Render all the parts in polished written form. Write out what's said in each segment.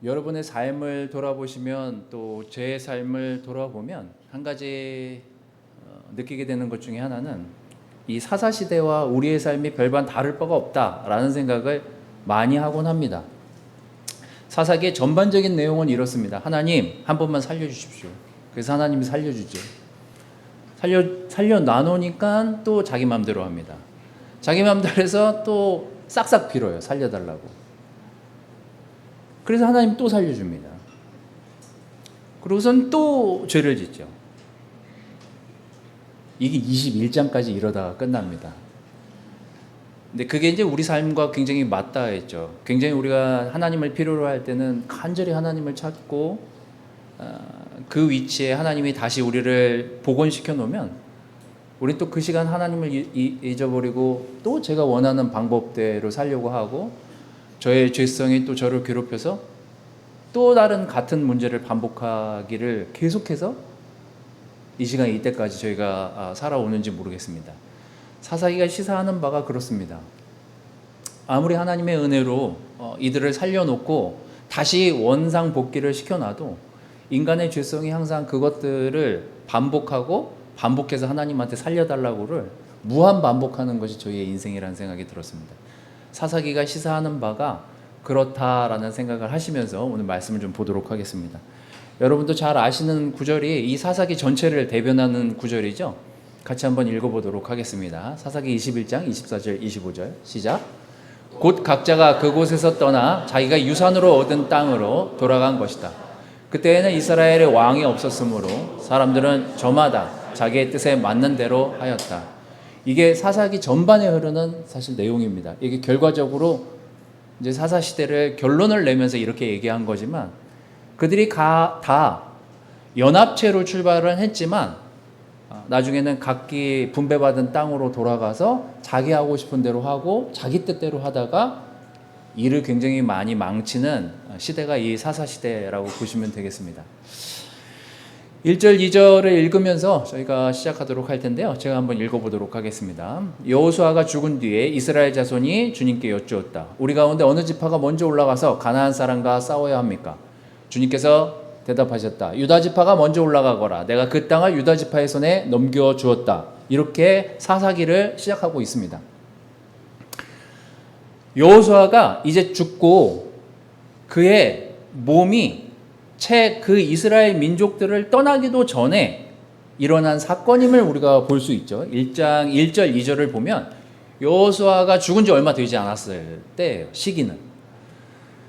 여러분의 삶을 돌아보시면 또 제 삶을 돌아보면 한 가지 느끼게 되는 것 중에 하나는 이 사사시대와 우리의 삶이 별반 다를 바가 없다라는 생각을 많이 하곤 합니다. 사사기의 전반적인 내용은 이렇습니다. 하나님 한 번만 살려주십시오. 그래서 하나님이 살려주죠. 살려 나누니까 또 자기 마음대로 합니다. 자기 마음대로 해서 또 싹싹 빌어요. 살려달라고. 그래서 하나님 또 살려줍니다. 그러고선 또 죄를 짓죠. 이게 21장까지 이러다가 끝납니다. 근데 그게 이제 우리 삶과 굉장히 맞닿아 있죠. 굉장히 우리가 하나님을 필요로 할 때는 간절히 하나님을 찾고 그 위치에 하나님이 다시 우리를 복원시켜 놓으면 우리 또 그 시간 하나님을 잊어버리고 또 제가 원하는 방법대로 살려고 하고 저의 죄성이 또 저를 괴롭혀서 또 다른 같은 문제를 반복하기를 계속해서 이 시간 이때까지 저희가 살아오는지 모르겠습니다. 사사기가 시사하는 바가 그렇습니다. 아무리 하나님의 은혜로 이들을 살려놓고 다시 원상 복귀를 시켜놔도 인간의 죄성이 항상 그것들을 반복해서 하나님한테 살려달라고를 무한 반복하는 것이 저희의 인생이라는 생각이 들었습니다. 사사기가 시사하는 바가 그렇다라는 생각을 하시면서 오늘 말씀을 좀 보도록 하겠습니다. 여러분도 잘 아시는 구절이 이 사사기 전체를 대변하는 구절이죠. 같이 한번 읽어보도록 하겠습니다. 사사기 21장 24절 25절 시작. 곧 각자가 그곳에서 떠나 자기가 유산으로 얻은 땅으로 돌아간 것이다. 그때에는 이스라엘의 왕이 없었으므로 사람들은 저마다 자기의 뜻에 맞는 대로 하였다. 이게 사사기 전반에 흐르는 사실 내용입니다. 이게 결과적으로 이제 사사 시대를 결론을 내면서 이렇게 얘기한 거지만 그들이 다 연합체로 출발을 했지만 나중에는 각기 분배받은 땅으로 돌아가서 자기 하고 싶은 대로 하고 자기 뜻대로 하다가 일을 굉장히 많이 망치는 시대가 이 사사 시대라고 보시면 되겠습니다. 1절 2절을 읽으면서 저희가 시작하도록 할 텐데요. 제가 한번 읽어보도록 하겠습니다. 여호수아가 죽은 뒤에 이스라엘 자손이 주님께 여쭈었다. 우리 가운데 어느 지파가 먼저 올라가서 가나안 사람과 싸워야 합니까? 주님께서 대답하셨다. 유다 지파가 먼저 올라가거라. 내가 그 땅을 유다 지파의 손에 넘겨주었다. 이렇게 사사기를 시작하고 있습니다. 여호수아가 이제 죽고 그의 몸이 채 그 이스라엘 민족들을 떠나기도 전에 일어난 사건임을 우리가 볼 수 있죠. 1장 1절 2절을 보면 여호수아가 죽은 지 얼마 되지 않았을 때예요. 시기는.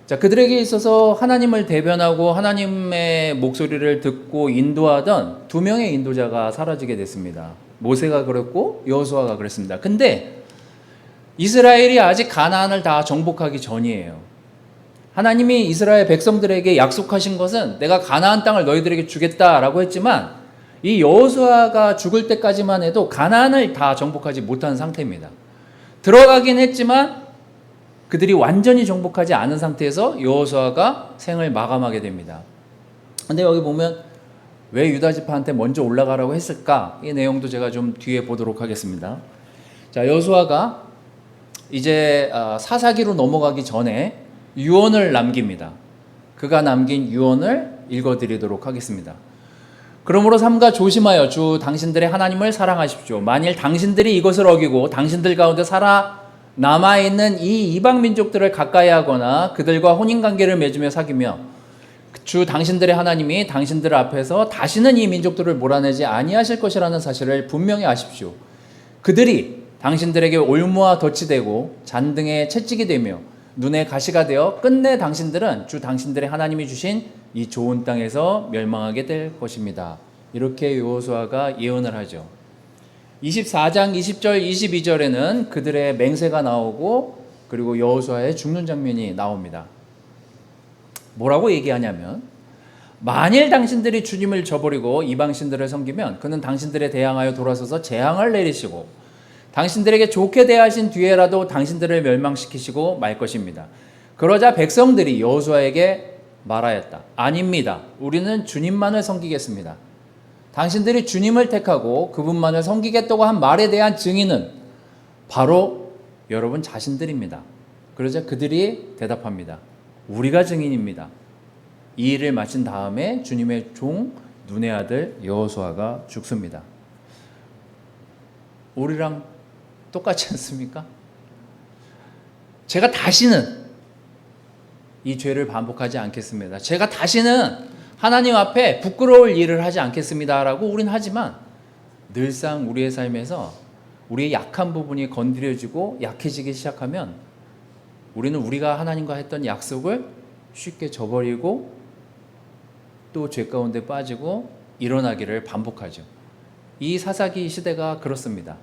자, 그들에게 있어서 하나님을 대변하고 하나님의 목소리를 듣고 인도하던 두 명의 인도자가 사라지게 됐습니다. 모세가 그랬고 여호수아가 그랬습니다. 근데 이스라엘이 아직 가나안을 다 정복하기 전이에요. 하나님이 이스라엘 백성들에게 약속하신 것은 내가 가나안 땅을 너희들에게 주겠다라고 했지만 이 여호수아가 죽을 때까지만 해도 가나안을 다 정복하지 못한 상태입니다. 들어가긴 했지만 그들이 완전히 정복하지 않은 상태에서 여호수아가 생을 마감하게 됩니다. 근데 여기 보면 왜 유다 지파한테 먼저 올라가라고 했을까? 이 내용도 제가 좀 뒤에 보도록 하겠습니다. 자, 여호수아가 이제 사사기로 넘어가기 전에 유언을 남깁니다. 그가 남긴 유언을 읽어드리도록 하겠습니다. 그러므로 삼가 조심하여 주 당신들의 하나님을 사랑하십시오. 만일 당신들이 이것을 어기고 당신들 가운데 남아있는 이 이방 민족들을 가까이 하거나 그들과 혼인관계를 맺으며 사귀며 주 당신들의 하나님이 당신들 앞에서 다시는 이 민족들을 몰아내지 아니하실 것이라는 사실을 분명히 아십시오. 그들이 당신들에게 올무와 덫이 되고 잔등에 채찍이 되며 눈에 가시가 되어 끝내 당신들은 주 당신들의 하나님이 주신 이 좋은 땅에서 멸망하게 될 것입니다. 이렇게 여호수아가 예언을 하죠. 24장 20절 22절에는 그들의 맹세가 나오고 그리고 여호수아의 죽는 장면이 나옵니다. 뭐라고 얘기하냐면 만일 당신들이 주님을 저버리고 이방신들을 섬기면 그는 당신들에 대항하여 돌아서서 재앙을 내리시고 당신들에게 좋게 대하신 뒤에라도 당신들을 멸망시키시고 말 것입니다. 그러자 백성들이 여호수아에게 말하였다. 아닙니다. 우리는 주님만을 섬기겠습니다. 당신들이 주님을 택하고 그분만을 섬기겠다고 한 말에 대한 증인은 바로 여러분 자신들입니다. 그러자 그들이 대답합니다. 우리가 증인입니다. 이 일을 마친 다음에 주님의 종 눈의 아들 여호수아가 죽습니다. 우리랑 똑같지 않습니까? 제가 다시는 이 죄를 반복하지 않겠습니다. 제가 다시는 하나님 앞에 부끄러울 일을 하지 않겠습니다라고 우리는 하지만 늘상 우리의 삶에서 우리의 약한 부분이 건드려지고 약해지기 시작하면 우리는 우리가 하나님과 했던 약속을 쉽게 저버리고 또 죄 가운데 빠지고 일어나기를 반복하죠. 이 사사기 시대가 그렇습니다.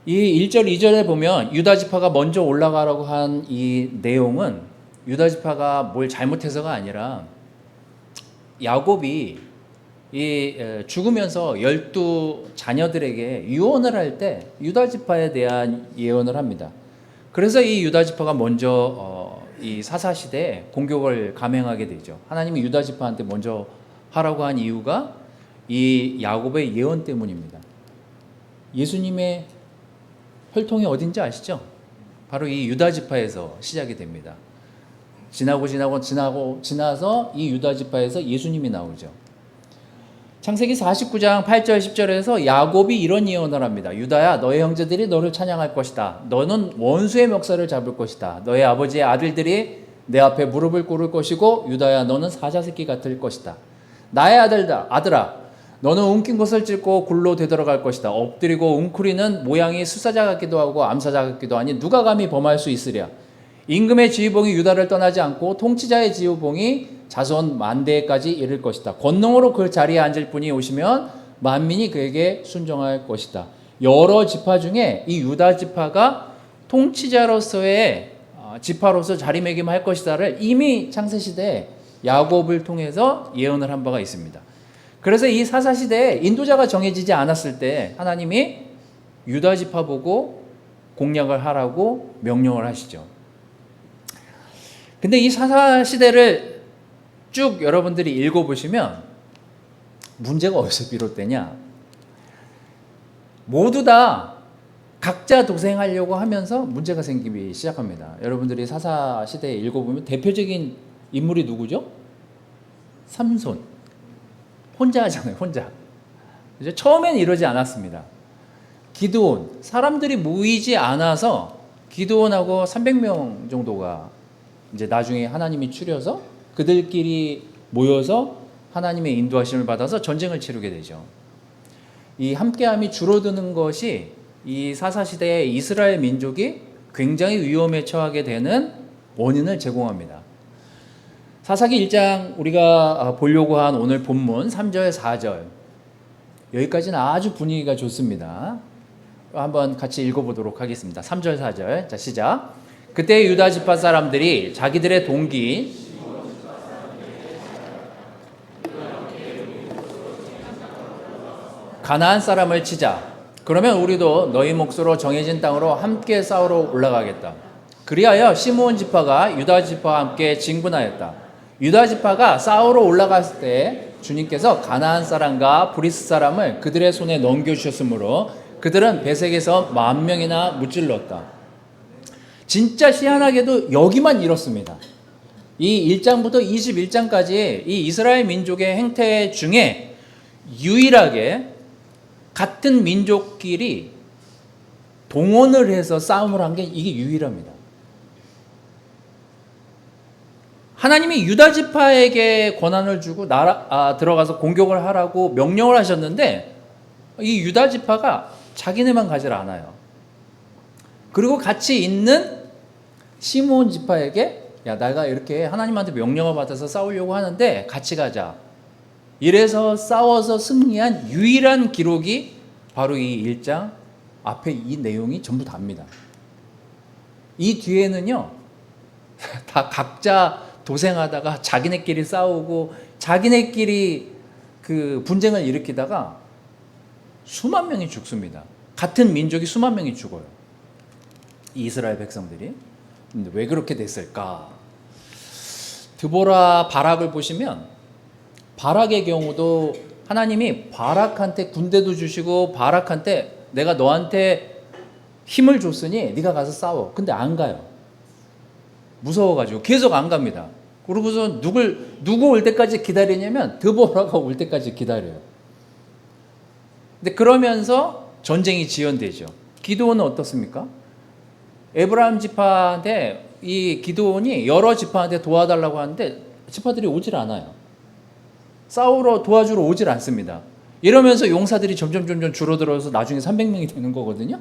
이 1절, 2절에 보면 유다 지파가 먼저 올라가라고 한 이 내용은 유다 지파가 뭘 잘못해서가 아니라 야곱이 이 죽으면서 12 자녀들에게 유언을 할 때 유다 지파에 대한 예언을 합니다. 그래서 이 유다 지파가 먼저 이 사사 시대에 공격을 감행하게 되죠. 하나님이 유다 지파한테 먼저 하라고 한 이유가 이 야곱의 예언 때문입니다. 예수님의 혈통이 어딘지 아시죠? 바로 이 유다 지파에서 시작이 됩니다. 지나서 이 유다 지파에서 예수님이 나오죠. 창세기 49장 8절 10절에서 야곱이 이런 예언을 합니다. 유다야, 너의 형제들이 너를 찬양할 것이다. 너는 원수의 멱살을 잡을 것이다. 너의 아버지의 아들들이 내 앞에 무릎을 꿇을 것이고 유다야, 너는 사자새끼 같을 것이다. 나의 아들아, 너는 움킨 것을 찢고 굴로 되돌아갈 것이다. 엎드리고 웅크리는 모양이 수사자 같기도 하고 암사자 같기도 하니 누가 감히 범할 수 있으랴. 임금의 지휘봉이 유다를 떠나지 않고 통치자의 지휘봉이 자손 만대까지 이를 것이다. 권능으로 그 자리에 앉을 분이 오시면 만민이 그에게 순종할 것이다. 여러 지파 중에 이 유다 지파가 통치자로서의 지파로서 자리매김할 것이다를 이미 창세시대에 야곱을 통해서 예언을 한 바가 있습니다. 그래서 이 사사시대에 인도자가 정해지지 않았을 때 하나님이 유다 지파 보고 공략을 하라고 명령을 하시죠. 근데 이 사사시대를 쭉 여러분들이 읽어보시면 문제가 어디서 비롯되냐? 모두 다 각자 도생하려고 하면서 문제가 생기기 시작합니다. 여러분들이 사사시대에 읽어보면 대표적인 인물이 누구죠? 삼손. 혼자 하잖아요, 혼자. 이제 처음엔 이러지 않았습니다. 기드온. 사람들이 모이지 않아서 기드온하고 300명 정도가 이제 나중에 하나님이 추려서 그들끼리 모여서 하나님의 인도하심을 받아서 전쟁을 치르게 되죠. 이 함께함이 줄어드는 것이 이 사사시대의 이스라엘 민족이 굉장히 위험에 처하게 되는 원인을 제공합니다. 사사기 1장 우리가 보려고 한 오늘 본문 3절 4절 여기까지는 아주 분위기가 좋습니다. 한번 같이 읽어보도록 하겠습니다. 3절 4절 자 시작. 그때 유다 지파 사람들이 자기들의 동기 가나안 사람을 치자. 그러면 우리도 너희 몫으로 정해진 땅으로 함께 싸우러 올라가겠다. 그리하여 시므온 지파가 유다 지파와 함께 진군하였다. 유다 지파가 싸우러 올라갔을 때 주님께서 가나안 사람과 브리스 사람을 그들의 손에 넘겨주셨으므로 그들은 베색에서 10,000명이나 무찔렀다. 진짜 희한하게도 여기만 이렇습니다. 이 1장부터 21장까지 이 이스라엘 민족의 행태 중에 유일하게 같은 민족끼리 동원을 해서 싸움을 한 게 이게 유일합니다. 하나님이 유다 지파에게 권한을 주고 들어가서 공격을 하라고 명령을 하셨는데 이 유다 지파가 자기네만 가지 않아요. 그리고 같이 있는 시므온 지파에게 야, 내가 이렇게 하나님한테 명령을 받아서 싸우려고 하는데 같이 가자. 이래서 싸워서 승리한 유일한 기록이 바로 이 1장 앞에 이 내용이 전부 답니다. 이 뒤에는요, 다 각자 도생하다가 자기네끼리 싸우고 자기네끼리 그 분쟁을 일으키다가 수만 명이 죽습니다. 같은 민족이 수만 명이 죽어요. 이스라엘 백성들이. 근데 왜 그렇게 됐을까? 드보라 바락을 보시면 바락의 경우도 하나님이 바락한테 군대도 주시고 바락한테 내가 너한테 힘을 줬으니 네가 가서 싸워. 근데 안 가요. 무서워가지고 계속 안 갑니다. 그러고서 누구 올 때까지 기다리냐면 드보라가 올 때까지 기다려요. 근데 그러면서 전쟁이 지연되죠. 기드온은 어떻습니까? 에브라임 지파한테 이 기드온이 여러 지파한테 도와달라고 하는데 지파들이 오질 않아요. 싸우러 도와주러 오질 않습니다. 이러면서 용사들이 점점 줄어들어서 나중에 300명이 되는 거거든요.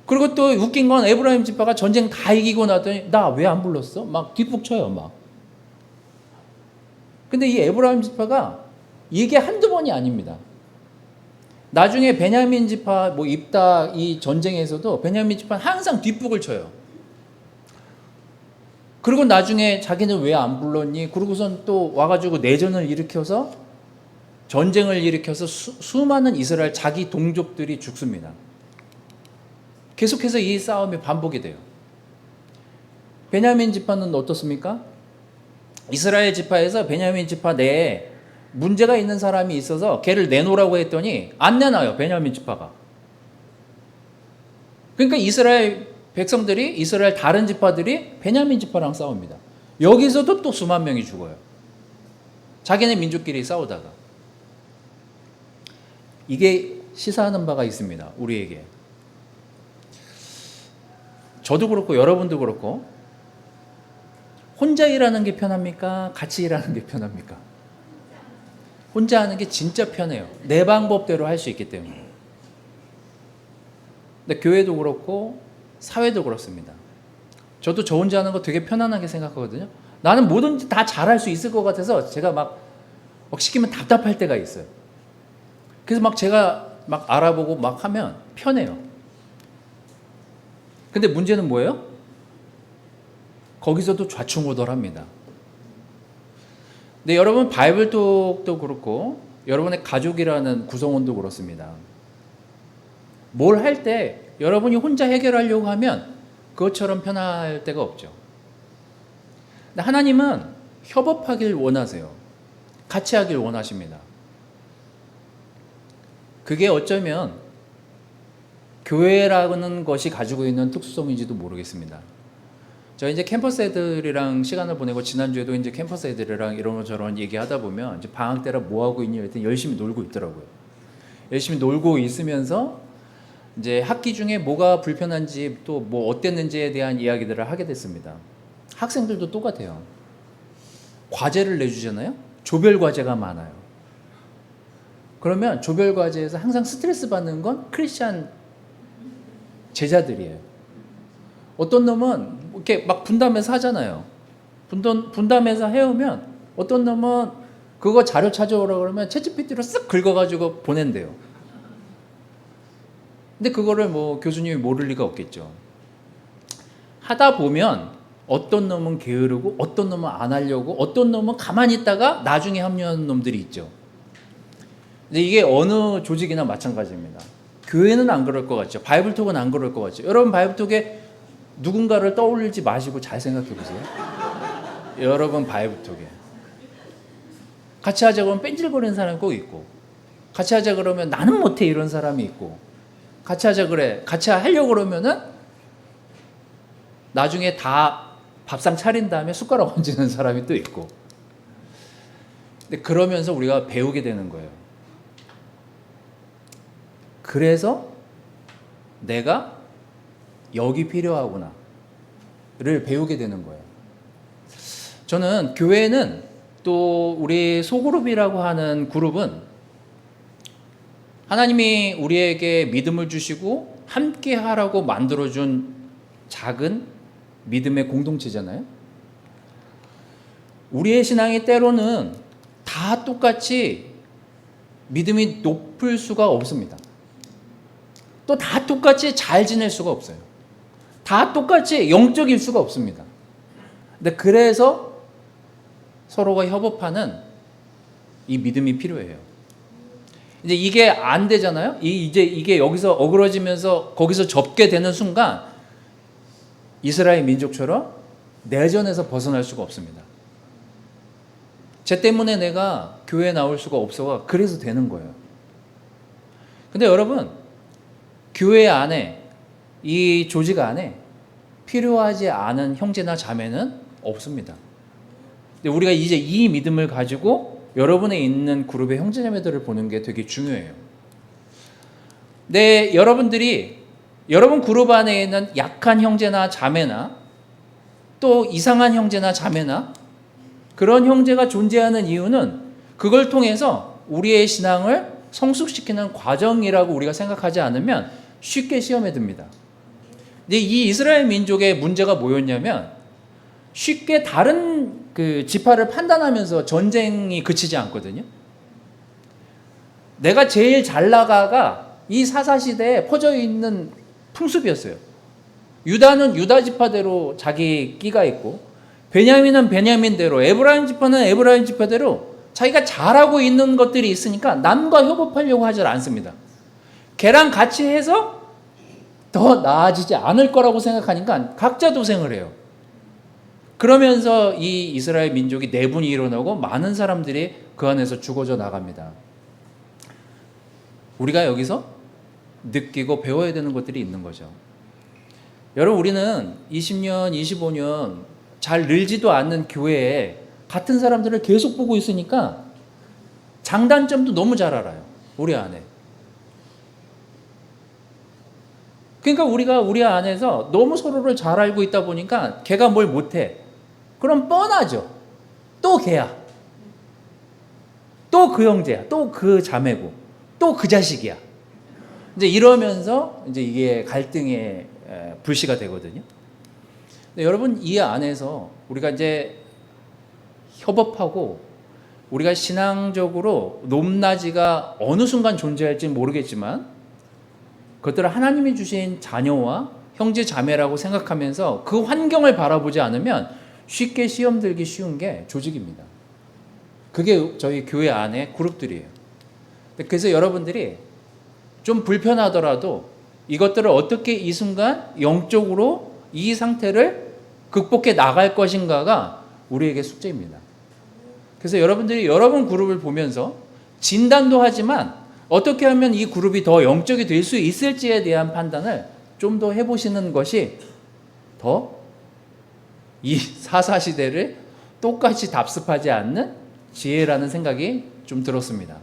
그리고 또 웃긴 건 에브라임 지파가 전쟁 다 이기고 나더니 나 왜 안 불렀어? 막 뒷북쳐요 막. 근데 이 에브라임 지파가 이게 한두 번이 아닙니다. 나중에 베냐민 지파 뭐 입다 이 전쟁에서도 베냐민 지파는 항상 뒷북을 쳐요. 그리고 나중에 자기는 왜 안 불렀니? 그러고선 또 와가지고 내전을 일으켜서 전쟁을 일으켜서 수많은 이스라엘 자기 동족들이 죽습니다. 계속해서 이 싸움이 반복이 돼요. 베냐민 지파는 어떻습니까? 이스라엘 지파에서 베냐민 지파 내에 문제가 있는 사람이 있어서 걔를 내놓으라고 했더니 안 내놔요. 베냐민 지파가. 그러니까 이스라엘 백성들이 이스라엘 다른 지파들이 베냐민 지파랑 싸웁니다. 여기서도 또 수만 명이 죽어요. 자기네 민족끼리 싸우다가. 이게 시사하는 바가 있습니다. 우리에게. 저도 그렇고 여러분도 그렇고 혼자 일하는 게 편합니까? 같이 일하는 게 편합니까? 혼자 하는 게 진짜 편해요. 내 방법대로 할 수 있기 때문에. 근데 교회도 그렇고 사회도 그렇습니다. 저도 저 혼자 하는 거 되게 편안하게 생각하거든요. 나는 뭐든지 다 잘할 수 있을 것 같아서 제가 막 시키면 답답할 때가 있어요. 그래서 막 제가 막 알아보고 막 하면 편해요. 근데 문제는 뭐예요? 거기서도 좌충우돌합니다. 근데 여러분 바이블톡도 그렇고 여러분의 가족이라는 구성원도 그렇습니다. 뭘 할 때 여러분이 혼자 해결하려고 하면 그것처럼 편할 때가 없죠. 근데 하나님은 협업하길 원하세요. 같이 하길 원하십니다. 그게 어쩌면 교회라는 것이 가지고 있는 특수성인지도 모르겠습니다. 저 이제 캠퍼스 애들이랑 시간을 보내고 지난주에도 이제 캠퍼스 애들이랑 이런저런 얘기하다 보면 이제 방학 때라 뭐 하고 있니? 했더니 열심히 놀고 있더라고요. 열심히 놀고 있으면서 이제 학기 중에 뭐가 불편한지 또 뭐 어땠는지에 대한 이야기들을 하게 됐습니다. 학생들도 똑같아요. 과제를 내주잖아요. 조별 과제가 많아요. 그러면 조별 과제에서 항상 스트레스 받는 건 크리스찬 제자들이에요. 어떤 놈은 이렇게 막 분담해서 하잖아요. 분담해서 해오면 어떤 놈은 그거 자료 찾아오라 그러면 챗GPT로 쓱 긁어가지고 보낸대요. 근데 그거를 뭐 교수님이 모를 리가 없겠죠. 하다 보면 어떤 놈은 게으르고 어떤 놈은 안 하려고 어떤 놈은 가만히 있다가 나중에 합류하는 놈들이 있죠. 근데 이게 어느 조직이나 마찬가지입니다. 교회는 안 그럴 것 같죠. 바이블톡은 안 그럴 것 같죠. 여러분 바이블톡에 누군가를 떠올리지 마시고 잘 생각해 보세요. 여러분 바이블톡에 같이 하자 그러면 뺀질거리는 사람이 꼭 있고 같이 하자 그러면 나는 못해 이런 사람이 있고 같이 하자 그래 같이 하려고 그러면은 나중에 다 밥상 차린 다음에 숟가락 얹는 사람이 또 있고. 근데 그러면서 우리가 배우게 되는 거예요. 그래서 내가 여기 필요하구나 를 배우게 되는 거예요. 저는 교회는 또 우리 소그룹이라고 하는 그룹은 하나님이 우리에게 믿음을 주시고 함께 하라고 만들어준 작은 믿음의 공동체잖아요. 우리의 신앙이 때로는 다 똑같이 믿음이 높을 수가 없습니다. 또 다 똑같이 잘 지낼 수가 없어요. 다 똑같이 영적일 수가 없습니다. 근데 그래서 서로가 협업하는 이 믿음이 필요해요. 이제 이게 안 되잖아요. 이제 이게 여기서 어그러지면서 거기서 접게 되는 순간 이스라엘 민족처럼 내전에서 벗어날 수가 없습니다. 쟤 때문에 내가 교회에 나올 수가 없어가 그래서 되는 거예요. 근데 여러분 교회 안에 이 조직 안에 필요하지 않은 형제나 자매는 없습니다. 근데 우리가 이제 이 믿음을 가지고 여러분에 있는 그룹의 형제자매들을 보는 게 되게 중요해요. 네, 여러분 그룹 안에 있는 약한 형제나 자매나 또 이상한 형제나 자매나 그런 형제가 존재하는 이유는 그걸 통해서 우리의 신앙을 성숙시키는 과정이라고 우리가 생각하지 않으면 쉽게 시험에 듭니다. 근데 이 이스라엘 민족의 문제가 뭐였냐면 쉽게 다른 그 지파를 판단하면서 전쟁이 그치지 않거든요. 내가 제일 잘 나가가 이 사사시대에 퍼져 있는 풍습이었어요. 유다는 유다 지파대로 자기 끼가 있고, 베냐민은 베냐민대로, 에브라임 지파는 에브라임 지파대로 자기가 잘하고 있는 것들이 있으니까 남과 협업하려고 하지 않습니다. 걔랑 같이 해서 더 나아지지 않을 거라고 생각하니까 각자 도생을 해요. 그러면서 이 이스라엘 민족이 내분이 일어나고 많은 사람들이 그 안에서 죽어져 나갑니다. 우리가 여기서 느끼고 배워야 되는 것들이 있는 거죠. 여러분, 우리는 20년, 25년 잘 늘지도 않는 교회에 같은 사람들을 계속 보고 있으니까 장단점도 너무 잘 알아요. 우리 안에. 그러니까 우리가 우리 안에서 너무 서로를 잘 알고 있다 보니까 걔가 뭘 못해. 그럼 뻔하죠. 또 걔야. 또 그 형제야. 또 그 자매고. 또 그 자식이야. 이제 이러면서 이제 이게 갈등의 불씨가 되거든요. 근데 여러분, 이 안에서 우리가 이제 협업하고 우리가 신앙적으로 높낮이가 어느 순간 존재할지는 모르겠지만 그것들을 하나님이 주신 자녀와 형제 자매라고 생각하면서 그 환경을 바라보지 않으면 쉽게 시험 들기 쉬운 게 조직입니다. 그게 저희 교회 안에 그룹들이에요. 그래서 여러분들이 좀 불편하더라도 이것들을 어떻게 이 순간 영적으로 이 상태를 극복해 나갈 것인가가 우리에게 숙제입니다. 그래서 여러분들이 여러분 그룹을 보면서 진단도 하지만 어떻게 하면 이 그룹이 더 영적이 될 수 있을지에 대한 판단을 좀 더 해보시는 것이 더 이 사사시대를 똑같이 답습하지 않는 지혜라는 생각이 좀 들었습니다.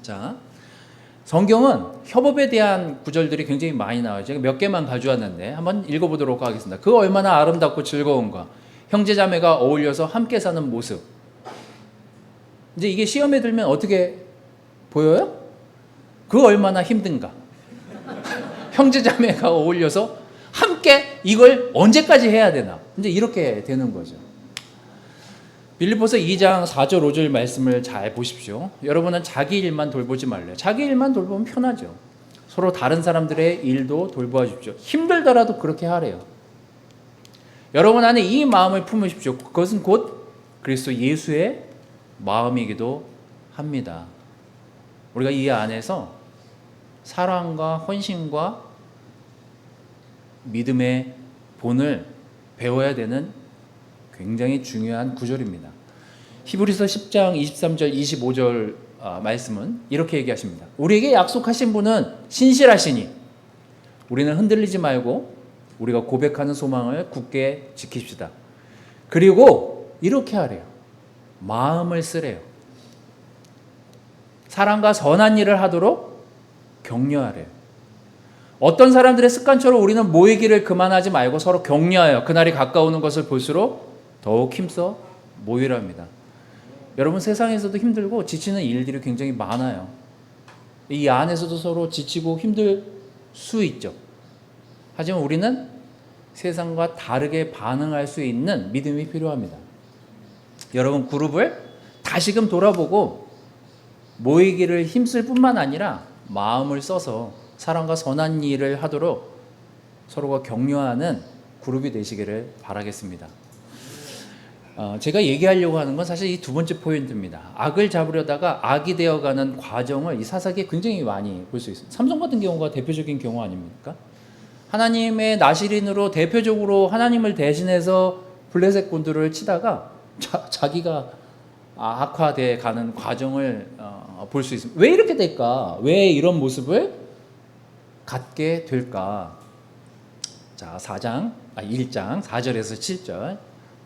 자, 성경은 협업에 대한 구절들이 굉장히 많이 나와요. 제가 몇 개만 가져왔는데 한번 읽어보도록 하겠습니다. 그 얼마나 아름답고 즐거운가. 형제자매가 어울려서 함께 사는 모습. 이제 이게 시험에 들면 어떻게 보여요? 그 얼마나 힘든가. 형제자매가 어울려서 함께 이걸 언제까지 해야 되나. 이제 이렇게 되는 거죠. 빌립보서 2장 4절 5절 말씀을 잘 보십시오. 여러분은 자기 일만 돌보지 말래요. 자기 일만 돌보면 편하죠. 서로 다른 사람들의 일도 돌보아 주십시오. 힘들더라도 그렇게 하래요. 여러분 안에 이 마음을 품으십시오. 그것은 곧 그리스도 예수의 마음이기도 합니다. 우리가 이 안에서 사랑과 헌신과 믿음의 본을 배워야 되는 굉장히 중요한 구절입니다. 히브리서 10장 23절 25절 말씀은 이렇게 얘기하십니다. 우리에게 약속하신 분은 신실하시니 우리는 흔들리지 말고 우리가 고백하는 소망을 굳게 지킵시다. 그리고 이렇게 하래요. 마음을 쓰래요. 사랑과 선한 일을 하도록 격려하래요. 어떤 사람들의 습관처럼 우리는 모이기를 그만하지 말고 서로 격려하여 그날이 가까우는 것을 볼수록 더욱 힘써 모이랍니다. 여러분, 세상에서도 힘들고 지치는 일들이 굉장히 많아요. 이 안에서도 서로 지치고 힘들 수 있죠. 하지만 우리는 세상과 다르게 반응할 수 있는 믿음이 필요합니다. 여러분, 그룹을 다시금 돌아보고 모이기를 힘쓸 뿐만 아니라 마음을 써서 사랑과 선한 일을 하도록 서로가 격려하는 그룹이 되시기를 바라겠습니다. 제가 얘기하려고 하는 건 사실 이 두 번째 포인트입니다. 악을 잡으려다가 악이 되어가는 과정을 이 사사기에 굉장히 많이 볼 수 있습니다. 삼손 같은 경우가 대표적인 경우 아닙니까? 하나님의 나시린으로 대표적으로 하나님을 대신해서 블레셋 군들을 치다가 자기가 악화되어 가는 과정을 볼 수 있습니다. 왜 이렇게 될까? 왜 이런 모습을 갖게 될까? 자, 1장 4절에서 7절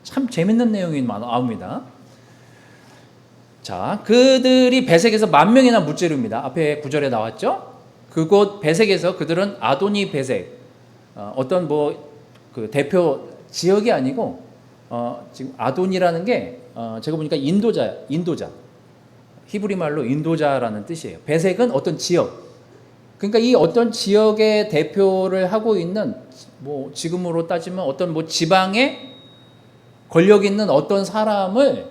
참 재밌는 내용이 나옵니다. 자, 그들이 베색에서 10,000명이나 무찌릅니다. 앞에 구절에 나왔죠? 그곳 베색에서 그들은 아도니 베색, 어떤 그 대표 지역이 아니고, 지금 아돈이라는 게, 제가 보니까 인도자. 히브리 말로 인도자라는 뜻이에요. 베색은 어떤 지역. 그러니까 이 어떤 지역의 대표를 하고 있는, 지금으로 따지면 어떤 지방에 권력 있는 어떤 사람을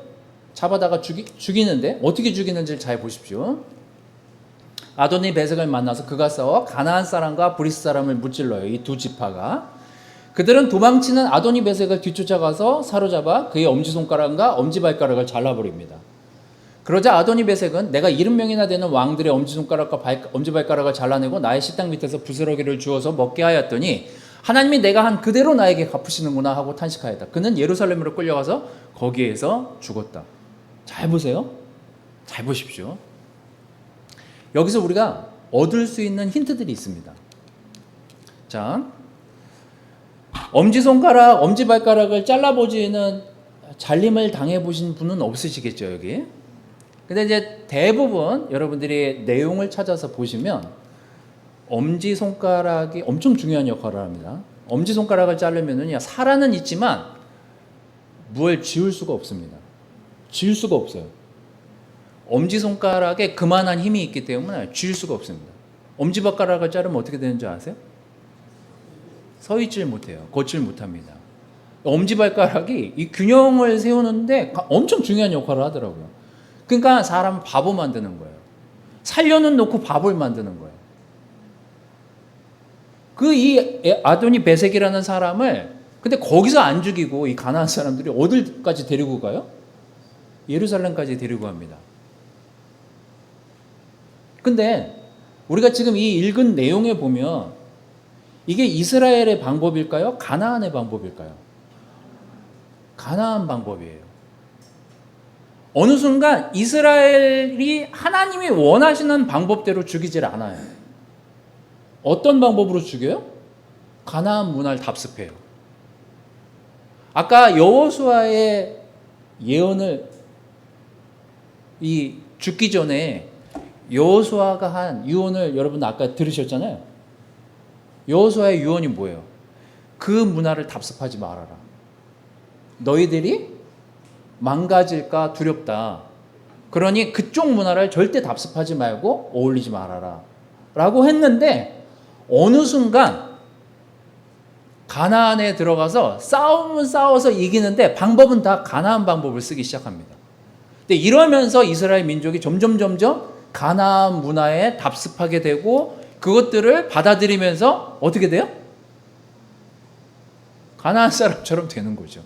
잡아다가 죽이는데, 어떻게 죽이는지를 잘 보십시오. 아도니 베색을 만나서 그가 싸워 가나안 사람과 브리스 사람을 무찔러요. 이 두 지파가. 그들은 도망치는 아도니 베색을 뒤쫓아가서 사로잡아 그의 엄지손가락과 엄지발가락을 잘라버립니다. 그러자 아도니 베색은 내가 70명이나 되는 왕들의 엄지손가락과 엄지발가락을 잘라내고 나의 식당 밑에서 부스러기를 주어서 먹게 하였더니 하나님이 내가 한 그대로 나에게 갚으시는구나 하고 탄식하였다. 그는 예루살렘으로 끌려가서 거기에서 죽었다. 잘 보세요. 잘 보십시오. 여기서 우리가 얻을 수 있는 힌트들이 있습니다. 자, 엄지손가락, 엄지발가락을 잘라보지는 잘림을 당해보신 분은 없으시겠죠, 여기. 근데 이제 대부분 여러분들이 내용을 찾아서 보시면 엄지손가락이 엄청 중요한 역할을 합니다. 엄지손가락을 자르면은 살아는 있지만 뭘 지울 수가 없습니다. 지울 수가 없어요. 엄지손가락에 그만한 힘이 있기 때문에 쥐을 수가 없습니다. 엄지발가락을 자르면 어떻게 되는 줄 아세요? 서 있질 못해요. 걷질 못합니다. 엄지발가락이 이 균형을 세우는데 엄청 중요한 역할을 하더라고요. 그러니까 사람을 바보 만드는 거예요. 살려는 놓고 바보를 만드는 거예요. 이 아도니 베색이라는 사람을 근데 거기서 안 죽이고 이 가나안 사람들이 어디까지 데리고 가요? 예루살렘까지 데리고 갑니다. 근데 우리가 지금 이 읽은 내용에 보면 이게 이스라엘의 방법일까요? 가나안의 방법일까요? 가나안 방법이에요. 어느 순간 이스라엘이 하나님이 원하시는 방법대로 죽이질 않아요. 어떤 방법으로 죽여요? 가나안 문화를 답습해요. 아까 여호수아의 예언을 죽기 전에 여호수아가 한 유언을 여러분 아까 들으셨잖아요. 여호수아의 유언이 뭐예요? 그 문화를 답습하지 말아라. 너희들이 망가질까 두렵다. 그러니 그쪽 문화를 절대 답습하지 말고 어울리지 말아라. 라고 했는데 어느 순간 가나안에 들어가서 싸움은 싸워서 이기는데 방법은 다 가나안 방법을 쓰기 시작합니다. 근데 이러면서 이스라엘 민족이 점점 가나안 문화에 답습하게 되고 그것들을 받아들이면서 어떻게 돼요? 가나안 사람처럼 되는 거죠.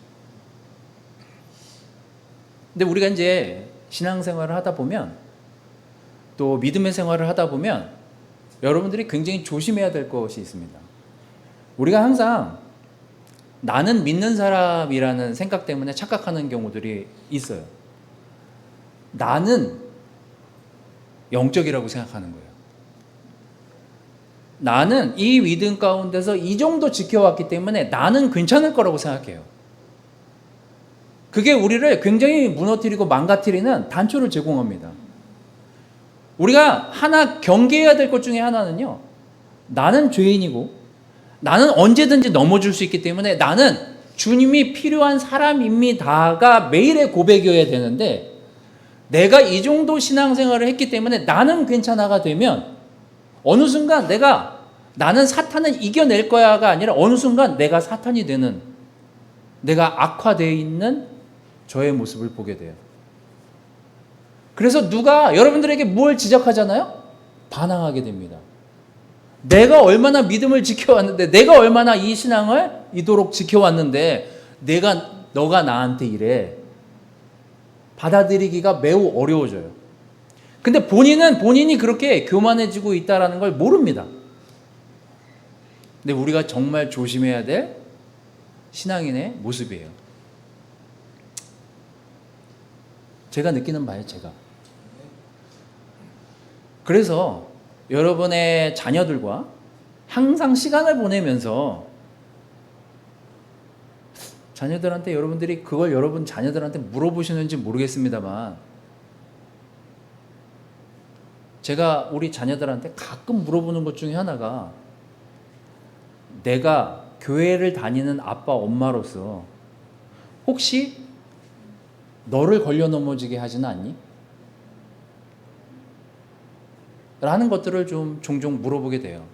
근데 우리가 이제 신앙생활을 하다 보면 또 믿음의 생활을 하다 보면 여러분들이 굉장히 조심해야 될 것이 있습니다. 우리가 항상 나는 믿는 사람이라는 생각 때문에 착각하는 경우들이 있어요. 나는 영적이라고 생각하는 거예요. 나는 이 믿음 가운데서 이 정도 지켜왔기 때문에 나는 괜찮을 거라고 생각해요. 그게 우리를 굉장히 무너뜨리고 망가뜨리는 단초를 제공합니다. 우리가 하나 경계해야 될 것 중에 하나는요. 나는 죄인이고 나는 언제든지 넘어질 수 있기 때문에 나는 주님이 필요한 사람입니다가 매일의 고백이어야 되는데 내가 이 정도 신앙생활을 했기 때문에 나는 괜찮아가 되면 어느 순간 나는 사탄을 이겨낼 거야가 아니라 어느 순간 내가 사탄이 되는 내가 악화되어 있는 저의 모습을 보게 돼요. 그래서 누가 여러분들에게 뭘 지적하잖아요? 반항하게 됩니다. 내가 얼마나 믿음을 지켜왔는데 내가 얼마나 이 신앙을 이토록 지켜왔는데 너가 나한테 이래. 받아들이기가 매우 어려워져요. 근데 본인이 그렇게 교만해지고 있다는 걸 모릅니다. 근데 우리가 정말 조심해야 될 신앙인의 모습이에요. 제가 느끼는 바예요, 제가. 그래서 여러분의 자녀들과 항상 시간을 보내면서 자녀들한테 여러분들이 그걸 여러분 자녀들한테 물어보시는지 모르겠습니다만 제가 우리 자녀들한테 가끔 물어보는 것 중에 하나가 내가 교회를 다니는 아빠 엄마로서 혹시 너를 걸려 넘어지게 하지는 않니? 라는 것들을 좀 종종 물어보게 돼요.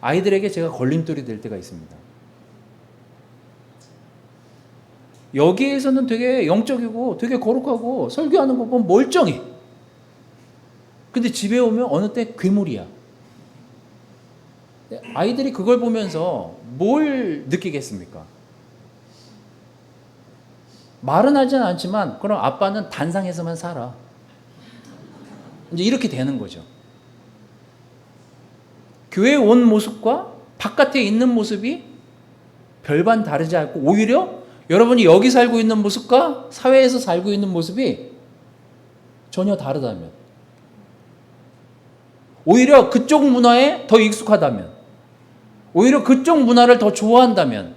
아이들에게 제가 걸림돌이 될 때가 있습니다. 여기에서는 되게 영적이고 되게 거룩하고 설교하는 거 보면 멀쩡해. 근데 집에 오면 어느 때 괴물이야. 아이들이 그걸 보면서 뭘 느끼겠습니까? 말은 하진 않지만 그럼 아빠는 단상에서만 살아. 이제 이렇게 되는 거죠. 교회에 온 모습과 바깥에 있는 모습이 별반 다르지 않고 오히려 여러분이 여기 살고 있는 모습과 사회에서 살고 있는 모습이 전혀 다르다면 오히려 그쪽 문화에 더 익숙하다면 오히려 그쪽 문화를 더 좋아한다면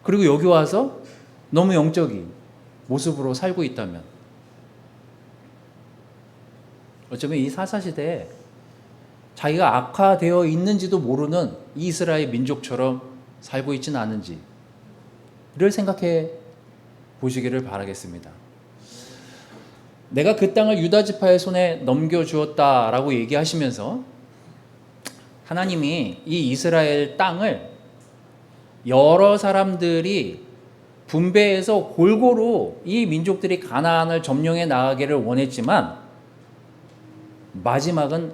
그리고 여기 와서 너무 영적인 모습으로 살고 있다면 어쩌면 이 사사시대에 자기가 악화되어 있는지도 모르는 이스라엘 민족처럼 살고 있지는 않은지를 생각해 보시기를 바라겠습니다. 내가 그 땅을 유다 지파의 손에 넘겨주었다라고 얘기하시면서 하나님이 이 이스라엘 땅을 여러 사람들이 분배해서 골고루 이 민족들이 가나안을 점령해 나가기를 원했지만 마지막은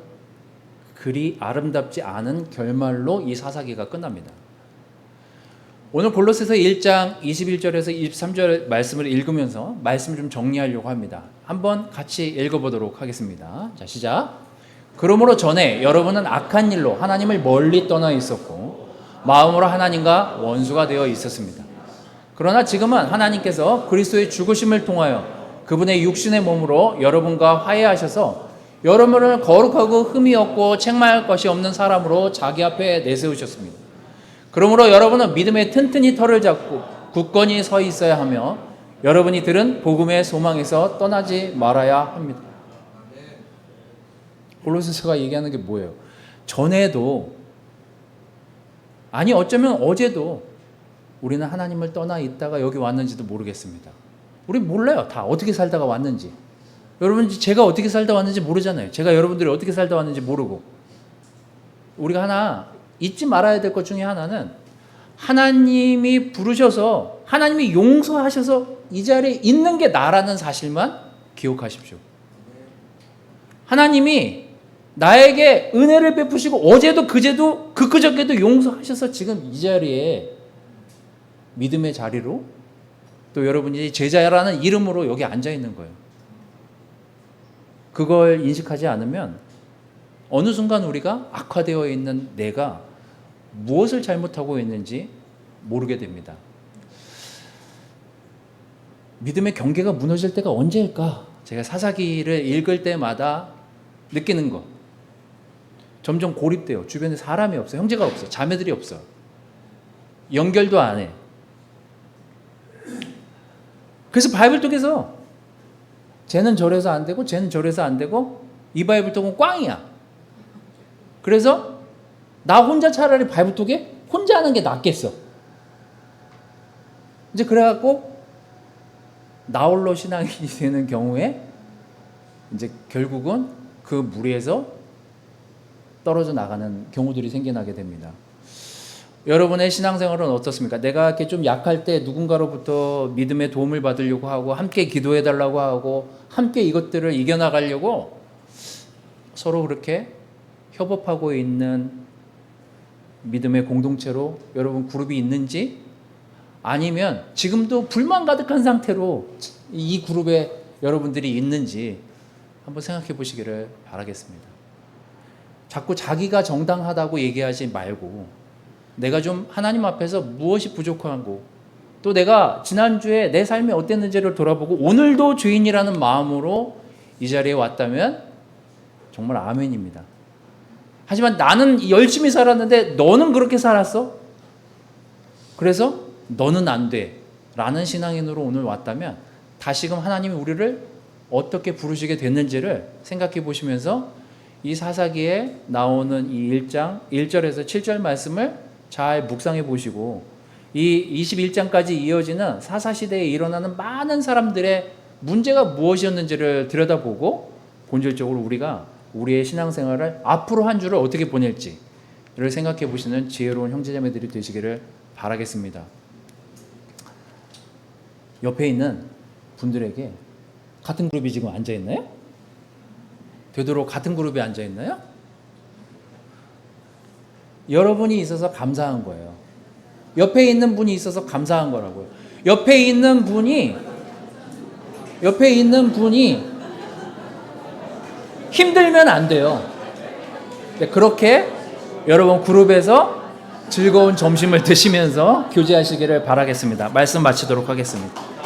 그리 아름답지 않은 결말로 이 사사기가 끝납니다. 오늘 골로새서 1장 21절에서 23절 말씀을 읽으면서 말씀을 좀 정리하려고 합니다. 한번 같이 읽어보도록 하겠습니다. 자, 시작. 그러므로 전에 여러분은 악한 일로 하나님을 멀리 떠나 있었고 마음으로 하나님과 원수가 되어 있었습니다. 그러나 지금은 하나님께서 그리스도의 죽으심을 통하여 그분의 육신의 몸으로 여러분과 화해하셔서 여러분을 거룩하고 흠이 없고 책망할 것이 없는 사람으로 자기 앞에 내세우셨습니다. 그러므로 여러분은 믿음에 튼튼히 털을 잡고 굳건히 서 있어야 하며 여러분이 들은 복음의 소망에서 떠나지 말아야 합니다. 골로새서가 얘기하는 게 뭐예요? 전에도 아니 어쩌면 어제도 우리는 하나님을 떠나 있다가 여기 왔는지도 모르겠습니다. 우리 몰라요. 다 어떻게 살다가 왔는지. 여러분 제가 어떻게 살다 왔는지 모르잖아요. 제가 여러분들이 어떻게 살다 왔는지 모르고. 우리가 하나 잊지 말아야 될 것 중에 하나는 하나님이 부르셔서 하나님이 용서하셔서 이 자리에 있는 게 나라는 사실만 기억하십시오. 하나님이 나에게 은혜를 베푸시고 어제도 그제도 그저께도 용서하셔서 지금 이 자리에 믿음의 자리로 또 여러분이 제자라는 이름으로 여기 앉아 있는 거예요. 그걸 인식하지 않으면 어느 순간 우리가 악화되어 있는 내가 무엇을 잘못하고 있는지 모르게 됩니다. 믿음의 경계가 무너질 때가 언제일까? 제가 사사기를 읽을 때마다 느끼는 것. 점점 고립돼요. 주변에 사람이 없어. 형제가 없어. 자매들이 없어. 연결도 안 해. 그래서 바이블톡에서 쟤는 저래서 안 되고 쟤는 저래서 안 되고 이 바이블톡은 꽝이야. 그래서 나 혼자 차라리 바이블톡에 혼자 하는 게 낫겠어. 이제 그래갖고 나홀로 신앙이 되는 경우에 이제 결국은 그 무리에서 떨어져 나가는 경우들이 생겨나게 됩니다. 여러분의 신앙생활은 어떻습니까? 내가 이렇게 좀 약할 때 누군가로부터 믿음의 도움을 받으려고 하고 함께 기도해달라고 하고 함께 이것들을 이겨나가려고 서로 그렇게 협업하고 있는 믿음의 공동체로 여러분 그룹이 있는지 아니면 지금도 불만 가득한 상태로 이 그룹에 여러분들이 있는지 한번 생각해 보시기를 바라겠습니다. 자꾸 자기가 정당하다고 얘기하지 말고 내가 좀 하나님 앞에서 무엇이 부족하고 또 내가 지난주에 내 삶이 어땠는지를 돌아보고 오늘도 죄인이라는 마음으로 이 자리에 왔다면 정말 아멘입니다. 하지만 나는 열심히 살았는데 너는 그렇게 살았어? 그래서 너는 안 돼. 라는 신앙인으로 오늘 왔다면 다시금 하나님이 우리를 어떻게 부르시게 됐는지를 생각해 보시면서 이 사사기에 나오는 이 1장 1절에서 7절 말씀을 잘 묵상해 보시고 이 21장까지 이어지는 사사시대에 일어나는 많은 사람들의 문제가 무엇이었는지를 들여다보고 본질적으로 우리가 우리의 신앙생활을 앞으로 한 주를 어떻게 보낼지를 생각해 보시는 지혜로운 형제자매들이 되시기를 바라겠습니다. 옆에 있는 분들에게 같은 그룹이 지금 앉아 있나요? 되도록 같은 그룹에 앉아 있나요? 여러분이 있어서 감사한 거예요. 옆에 있는 분이 있어서 감사한 거라고요. 옆에 있는 분이 힘들면 안 돼요. 그렇게 여러분 그룹에서 즐거운 점심을 드시면서 교제하시기를 바라겠습니다. 말씀 마치도록 하겠습니다.